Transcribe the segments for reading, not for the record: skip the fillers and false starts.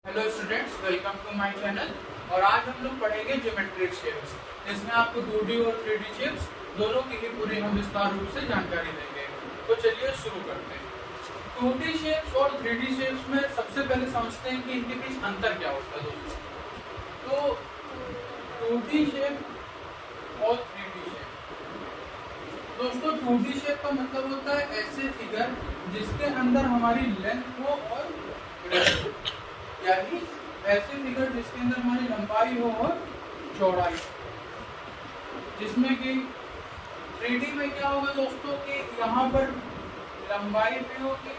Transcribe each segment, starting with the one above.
Hello students, welcome to my channel. और आज हम लोग पढ़ेंगे ज्योमेट्रिक शेप्स। इसमें आपको 2D और 3D शेप्स दोनों की ही पूरी हम विस्तार रूप से जानकारी देंगे। तो चलिए शुरू करते हैं। 2D शेप्स और 3D शेप्स में सबसे पहले समझते हैं कि इनके बीच अंतर क्या होता है दोस्तों। तो 2D शेप और 3D शेप दोस्तों, 2D शेप का मतलब होता है ऐसे फिगर जिसके अंदर हमारी लेंथ हो और ब्रेड्थ हो, यानी ऐसे फिगर जिसके अंदर हमारी लंबाई हो और चौड़ाई। जिसमें कि 3D में क्या होगा दोस्तों कि यहाँ पर लंबाई भी होगी,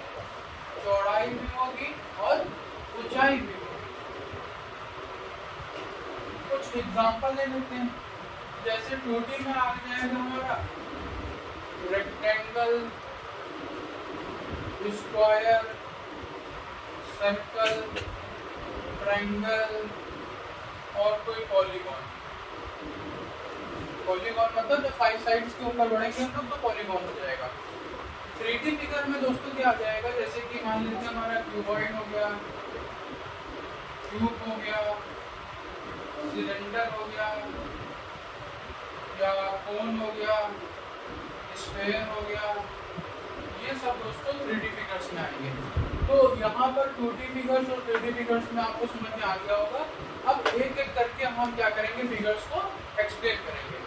चौड़ाई भी होगी और ऊंचाई भी होगी। कुछ एग्जांपल ले लेते हैं। जैसे 2D में आ जाएगा हमारा रेक्टेंगल, स्क्वायर, सर्कल, ट्रायंगल और कोई पॉलीगॉन। पॉलीगॉन मतलब जो 5 साइड्स के ऊपर बढ़ेंगे हम लोग तो पॉलीगॉन हो जाएगा। 3D फिगर में दोस्तों क्या आ जाएगा, जैसे कि मान लेते हैं हमारा क्यूबॉइड हो गया, क्यूब हो गया, सिलेंडर हो गया या कोन हो गया, स्फेयर हो गया। ये सब दोस्तों 3D फिगर्स में आएंगे। तो यहाँ पर 2D फिगर्स और 3D फिगर्स में आपको समझ में आ गया होगा। अब एक एक करके हम क्या करेंगे, फिगर्स को एक्सप्लेन करेंगे।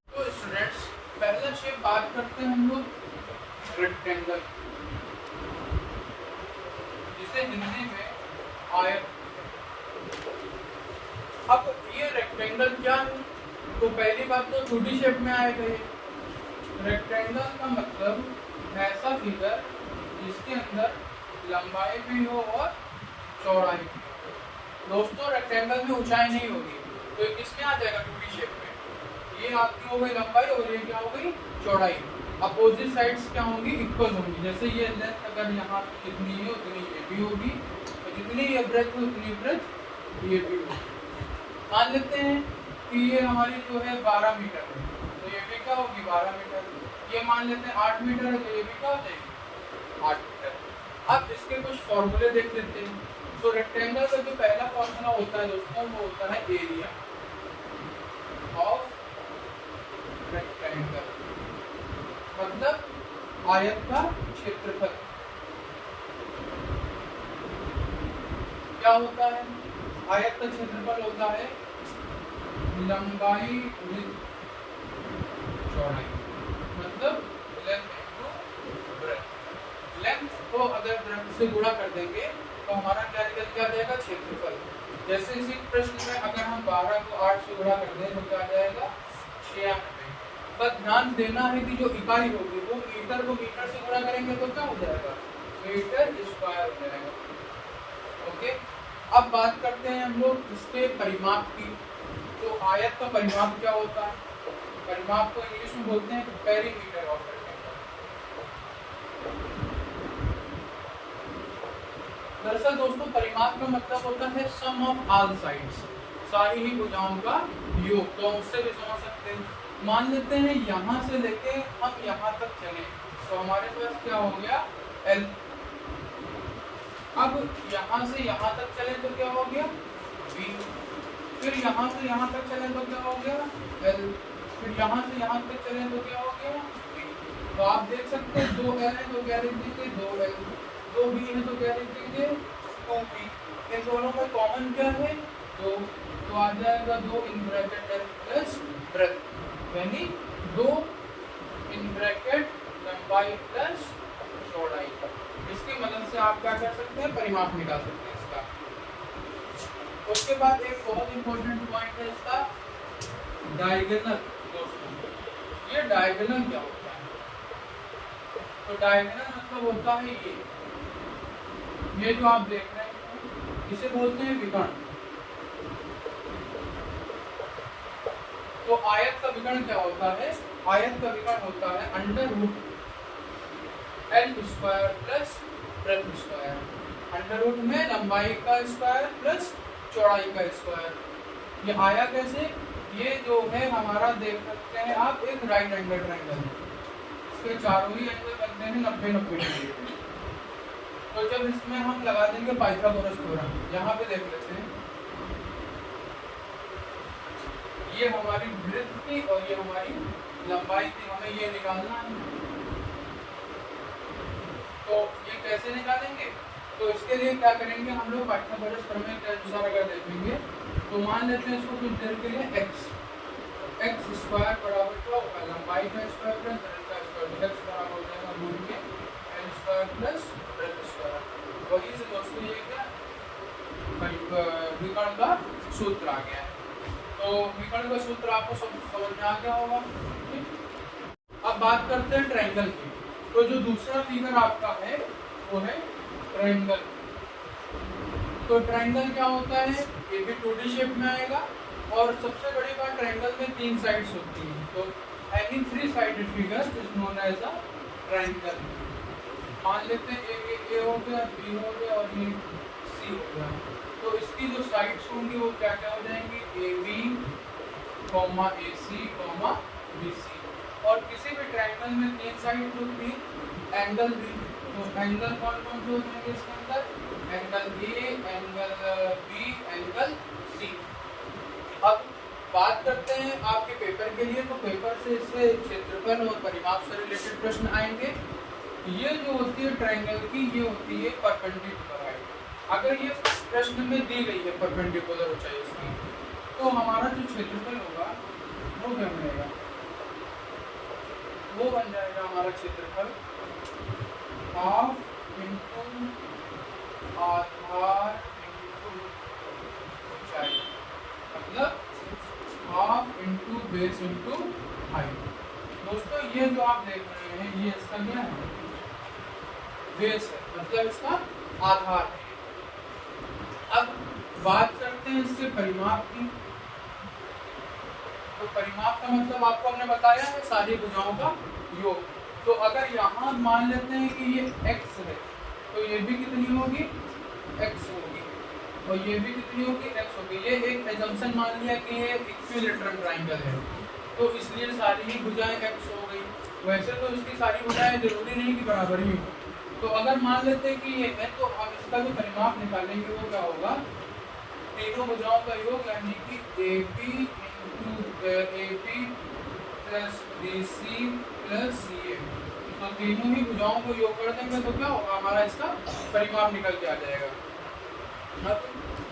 तो स्टूडेंट्स, पहला शेप बात करते हैं हम लोग रेक्टेंगल, जिसे हिंदी में आयत। अब ये रेक्टेंगल क्या है, तो पहली बात तो 2D शेप में आएगा। ये रेक्टेंगल का मतलब ऐसा फिगर जिसके अंदर लंबाई भी हो और चौड़ाई भी हो। दोस्तों रेक्टेंगल में ऊंचाई नहीं होगी, तो ये किसमें आ जाएगा, 2D शेप में। ये आपकी हो गई लंबाई और ये क्या हो गई, चौड़ाई। अपोजिट साइड्स क्या होंगी, इक्वल होंगी। जैसे ये लेंथ अगर यहाँ जितनी है उतनी ये भी होगी, और जितनी ये ब्रेथ है उतनी ब्रेथ ये भी होगी। मान लेते हैं कि ये हमारी जो है 12 मीटर है, तो ये भी क्या होगी, 12 मीटर। ये मान लेते हैं 8 मीटर है, तो ये भी क्या हो जाएगी, 8 मीटर। अब इसके कुछ फॉर्मूले देख लेते हैं। तो रेक्टेंगल का जो पहला फॉर्मूला होता है दोस्तों, वो होता है एरिया ऑफ रेक्टेंगल, मतलब आयत का क्षेत्रफल। क्या होता है, आयत का क्षेत्रफल होता है लंबाई विद चौड़ाई, मतलब लेंथ इनटू ब्रेथ। लेंथ को अगर ब्रेथ से गुणा कर देंगे तो हमारा क्या निकल के आ जाएगा, क्षेत्रफल। जैसे इसी प्रश्न में अगर हम 12 को 8 से गुणा कर दें तो क्या आ जाएगा, 96। बस ध्यान देना है कि जो इकाई होगी वो मीटर को मीटर से गुणा करेंगे तो क्या हो जाएगा, मीटर स्क्वायर हो जाएगा। ओके, अब बात करते हैं हम लोग इसके परिमाप की। तो आयत का परिमाप क्या होता है, परिमाप को इंग्लिश में बोलते हैं पेरीमीटर ऑफ रेक्टेंगल। दरअसल दोस्तों परिमाप का मतलब होता है सम ऑफ ऑल साइड्स, सारी ही भुजाओं का योग। तो उससे भी समझ सकते हैं। मान लेते हैं यहाँ से लेके हम यहाँ तक चले तो हमारे पास क्या हो गया, L। अब यहाँ से यहाँ तक चले तो क्या हो गया, V। फिर यहाँ से यहाँ तक चले तो क्या हो गया, L। फिर यहाँ से यहाँ तक चले तो क्या हो गया, V। तो आप देख सकते हैं 2 L है तो क्या लिख दीजिए 2L, 2 V है तो क्या लिख दीजिए 2V। इन दोनों में कॉमन क्या है, 2, तो आ जाएगा 2 in bracket L plus breadth, यानी 2 इन ब्रैकेट लंबाई प्लस चौड़ाई। इसकी मदद से आप क्या कर सकते हैं, परिमाप निकाल सकते हैं इसका। उसके बाद एक बहुत इंपॉर्टेंट पॉइंट है इसका, डायगोनल। दोस्तों ये डायगोनल क्या होता है, तो डायगोनल मतलब होता है ये जो आप देख रहे हैं इसे बोलते हैं विकर्ण। तो आयत का विकर्ण क्या होता है, आयत का विकर्ण होता है under root L square plus breadth square. Under root में लंबाई का स्क्वायर प्लस चौड़ाई का स्क्वायर। ये आया कैसे, ये जो है हमारा देख सकते हैं आप एक राइट एंगल ट्रायंगल, इसके चारों ही एंगल बनते हैं 90-90 डिग्री। तो जब इसमें हम लगा देंगे पाइथागोरस थ्योरम, यहाँ पे देख लेते हैं, ये हमारी ब्रेड्थ थी और ये हमारी लंबाई थी, हमें ये निकालना है। तो ये कैसे निकालेंगे? तो इसके लिए क्या करेंगे हम लोग, पाइथागोरस प्रमेय के अनुसार अगर देखेंगे तो मान लेते हैं इसको कुछ देर के लिए एक्स स्क्वायर बराबर क्या होगा, लंबाई का स्क्वायर प्लस ब्रेड्थ का स्क्वायर, एक्स बराबर हो जाएगा रूट में L square plus breadth square. वही से दोस्तों ये क्या विकर्ण का सूत्र आ गया है। तो विकर्ण का सूत्र आपको समझ में आ गया होगा। अब बात करते हैं ट्रायंगल की। तो जो दूसरा फिगर आपका है वो है ट्रायंगल। तो ट्रायंगल क्या होता है, ये भी 2D शेप में आएगा और सबसे बड़ी बात ट्रायंगल में 3 साइड्स होती हैं। तो any 3 sided figure is known as a triangle. मान लेते हैं ए हो गया, बी हो गया और ये सी हो गया। तो इसकी जो साइड्स होंगी वो क्या क्या हो जाएंगी, A B comma A C comma B C. और किसी भी ट्रायंगल में 3 साइड होती है, एंगल भी। तो एंगल कौन कौन से हो जाएंगे इसके अंदर, angle A, angle B, angle C. अब बात करते हैं आपके पेपर के लिए। तो पेपर से इससे क्षेत्रफल और परिमाप से रिलेटेड प्रश्न आएंगे। ये जो होती है ट्रायंगल की, ये होती है परपेंडिकुलर हाइट। अगर ये प्रश्न में दी गई है परपेंडिकुलर ऊंचाई इसकी, तो हमारा जो क्षेत्रफल होगा वो क्या बनेगा, वो बन जाएगा हमारा क्षेत्रफल हाफ इंटू आधार इंटू ऊंचाई, मतलब half into base into height. दोस्तों ये जो आप देख रहे हैं ये इसका क्या है, बेस है, मतलब इसका आधार है। अब बात करते हैं इसके परिमाप की। तो परिमाप का मतलब आपको हमने बताया है सारी भुजाओं का योग। तो अगर यहाँ मान लेते हैं कि ये x है, तो ये भी कितनी होगी, x होगी, और ये भी कितनी होगी, x होगी। ये एक एजम्पशन मान लिया कि ये इक्विलैटरल ट्रायंगल है, तो इसलिए सारी ही भुजाएं x हो गई। वैसे तो इसकी सारी भुजाएं जरूरी नहीं कि बराबर ही हो। तो अगर मान लेते हैं कि ये है, तो हम इसका जो परिमाप निकालेंगे वो क्या होगा, तीनों भुजाओं का योग, यानी कि AB plus BC plus CA। तो तीनों ही भुजाओं को योग कर देंगे तो क्या होगा, हमारा इसका परिमाप निकल के आ जाएगा। अब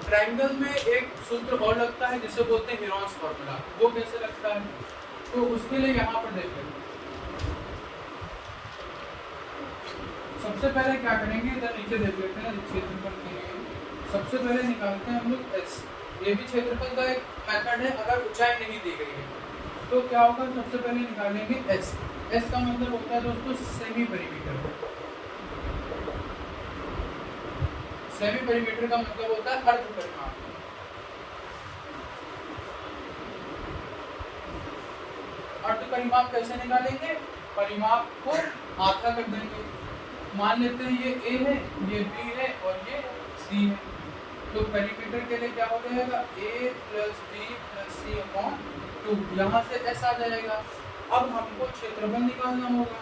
ट्रायंगल में एक सूत्र और लगता है जिसे बोलते हैं हीरोन्स फॉर्मूला। वो कैसे लगता है, तो उसके लिए यहाँ पर देख लेंगे। सबसे पहले क्या करेंगे, इधर नीचे देख लेते हैं क्षेत्रफल के लिए। सबसे पहले निकालते हैं हम लोग S। ये भी क्षेत्रफल का एक मेथड है अगर ऊंचाई नहीं दी गई है। तो क्या होगा, सबसे पहले निकालेंगे S। S का मतलब होता है दोस्तों सेमी पेरीमीटर। सेमी पेरीमीटर का मतलब होता है अर्ध परिमाप। अर्ध परिमाप कैसे निकालेंगे, परिमाप को आधा कर देंगे। मान लेते हैं ये A है, ये B है और ये C है। तो पेरीमीटर के लिए क्या हो जाएगा, A plus B plus C upon 2। यहाँ से S आ जाएगा। अब हमको क्षेत्रफल निकालना होगा।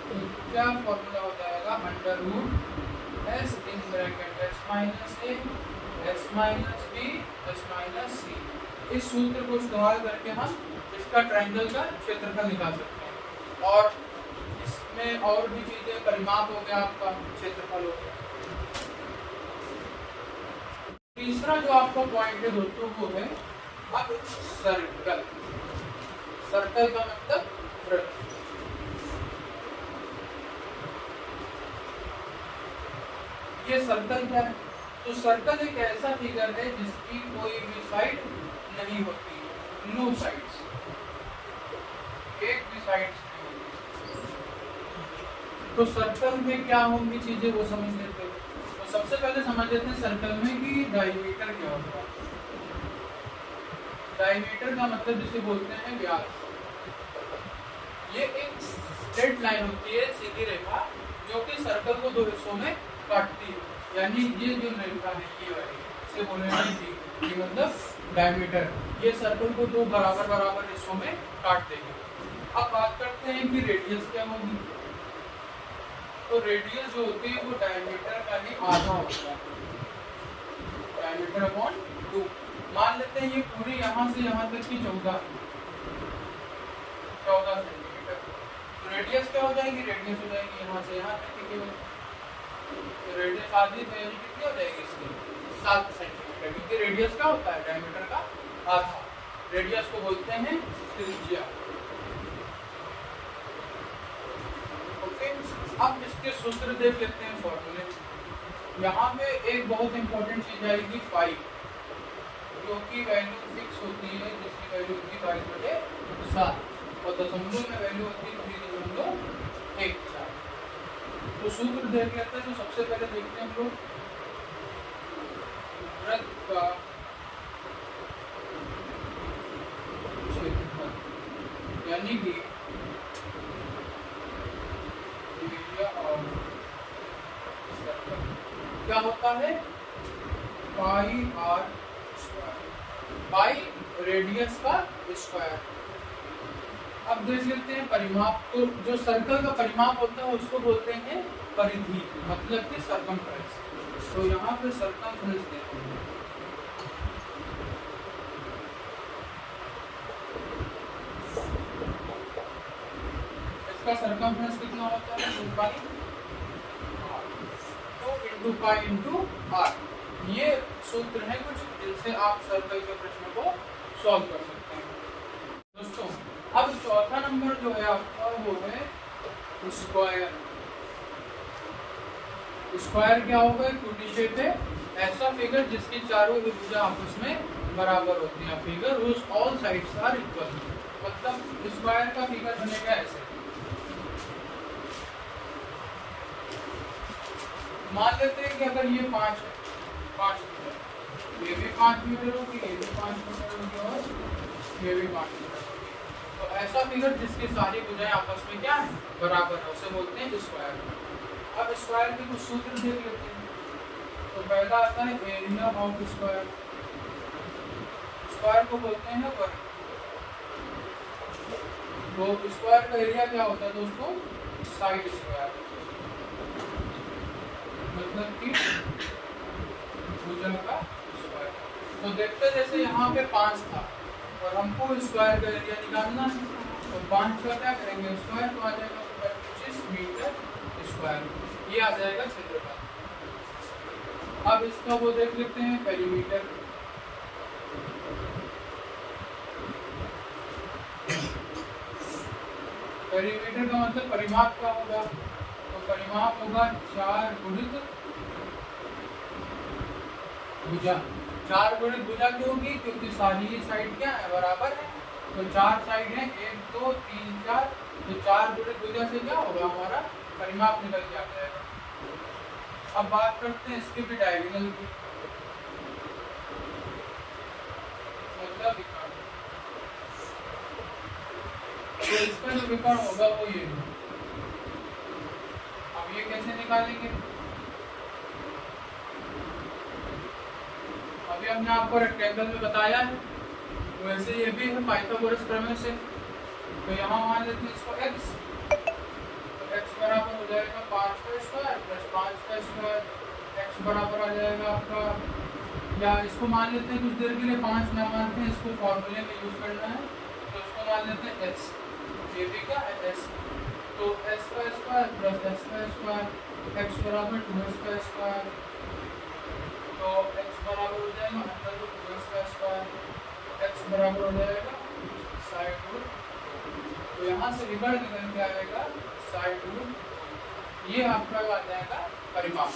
तो क्या फॉर्मूला हो जाएगा, under root S in bracket S minus A S minus B S minus C। इस सूत्र को इस्तेमाल करके हम इसका ट्रायंगल का क्षेत्रफल निकाल सकते हैं। और इसमें और भी चीजें, परिमाप हो गया आपका, क्षेत्रफल हो गया। तीसरा जो आपका पॉइंट है दोस्तों वो है अब सर्कल। सर्कल का मतलब वृत्त। ये सर्कल क्या है, तो सर्कल एक ऐसा फिगर है जिसकी कोई भी साइड नहीं होती, नो साइड्स, एक भी साइड्स नहीं होती। तो सर्कल में क्या होंगी चीजें वो समझ लेते हैं। तो सबसे पहले समझ लेते हैं सर्कल में कि डायमीटर क्या होता है। डायमीटर का मतलब जिसे बोलते हैं व्यास। ये एक स्ट्रेट लाइन होती है, सीधी रेखा, जो कि सर्कल को दो हिस्सों में काटती है। यानी ये जो रेखा है ये वाली, इसे बोलेंगे ये मतलब डायमीटर। ये सर्कल को दो बराबर बराबर हिस्सों में काट देगी। अब बात करते हैं कि रेडियस क्या होगी। तो रेडियस जो होती है वो डायमीटर का ही आधा होता है, डायमीटर अपॉन 2। मान लेते हैं ये पूरी यहाँ से यहाँ तक की 14 सेंटीमीटर, तो रेडियस क्या हो जाएगी, रेडियस हो जाएगी यहाँ से यहाँ तक की, तो रेडियस आधी तो यानी कितनी हो जाएगी इसकी 7 सेंटीमीटर, क्योंकि रेडियस क्या होता है डायमीटर का आधा। रेडियस को बोलते हैं त्रिज्या। ओके, अब इसके सूत्र देख लेते हैं, फॉर्मूले। यहाँ पे एक बहुत इंपॉर्टेंट चीज आएगी पाई, जो कि वैल्यू फिक्स होती है, जिसकी वैल्यू होती है 22/7 और दशमलव में वैल्यू होती है 3.14। तो सूत्र देख लेते हैं। तो सबसे पहले देखते हैं हम लोग वृत्त का क्षेत्रफल, यानी कि एरिया ऑफ सर्कल क्या होता है, पाई आर स्क्वायर, पाई रेडियस का स्क्वायर। अब देख लेते हैं परिमाप। तो जो सर्कल का परिमाप होता है उसको बोलते हैं परिधि, मतलब कि सर्कमफ्रेंस। तो यहाँ पे सर्कमफ्रेंस देखते हैं। इसका सर्कमफ्रेंस कितना होता है, 2 pi into pi into R. ये सूत्र है कुछ जिनसे आप सर्कल के प्रश्न को सॉल्व कर सकते हैं। दोस्तों अब चौथा नंबर जो है आपका वो है स्क्वायर। स्क्वायर क्या होगा, टूटी शेप है, ऐसा फिगर जिसकी चारों ही भुजा आपस में बराबर होती है। Figure whose all sides are equal, मतलब स्क्वायर का फिगर बनेगा ऐसे। मान लेते हैं कि अगर ये 5 मीटर, ये भी 5 मीटर होगी, ये भी 5 मीटर होगी और ये भी 5 मीटर होगी, तो ऐसा फिगर जिसकी सारी भुजाएं आपस में क्या है, बराबर है, उसे बोलते हैं स्क्वायर। अब स्क्वायर के कुछ सूत्र देख लेते हैं। तो पहला आता है एरिया ऑफ स्क्वायर। स्क्वायर को बोलते हैं वर्ग। तो स्क्वायर का एरिया क्या होता है दोस्तों, साइड स्क्वायर, मतलब कि भुजा का स्क्वायर। तो देखते जैसे यहाँ पे 5 था और हमको स्क्वायर का एरिया निकालना है, तो 5 का क्या करेंगे स्क्वायर, तो आ जाएगा 25 मीटर स्क्वायर, ये आ जाएगा क्षेत्रफल। अब इसका वो देख लेते हैं पेरीमीटर। पेरीमीटर का मतलब परिमाप क्या होगा, तो परिमाप होगा 4 गुणित भुजा। 4 गुणित भुजा क्यों होगी, क्योंकि सारी ही साइड क्या है, बराबर है। तो 4 साइड है, 1 2 3 4, तो 4 गुणित भुजा से क्या होगा, हमारा परिमाप निकल के आ जाएगा। अब बात करते हैं इसके भी डायगोनल की, मतलब विकर्ण। तो इसका जो विकर्ण होगा वो ये है। अब ये कैसे निकालेंगे, अभी हमने आपको रेक्टेंगल में बताया है, वैसे ये भी है पाइथागोरस प्रमेय से। तो यहाँ मान लेते हैं इसको x, तो x बराबर हो जाएगा 5 का स्क्वायर प्लस 5 का स्क्वायर, x बराबर आ जाएगा आपका, या इसको मान लेते हैं कुछ देर के लिए 5 ना मानते हैं, इसको फॉर्मूले में यूज करना है, तो इसको मान लेते हैं s, ये भी क्या है s, तो s का स्क्वायर प्लस s का स्क्वायर, x बराबर 2s का स्क्वायर, तो x बराबर हो जाएगा √2s का स्क्वायर, x बराबर हो जाएगा साइड रूट, तो यहाँ से विकर्ण निकल के आएगा साइड रूट, ये आपका आ जाएगा परिमाप।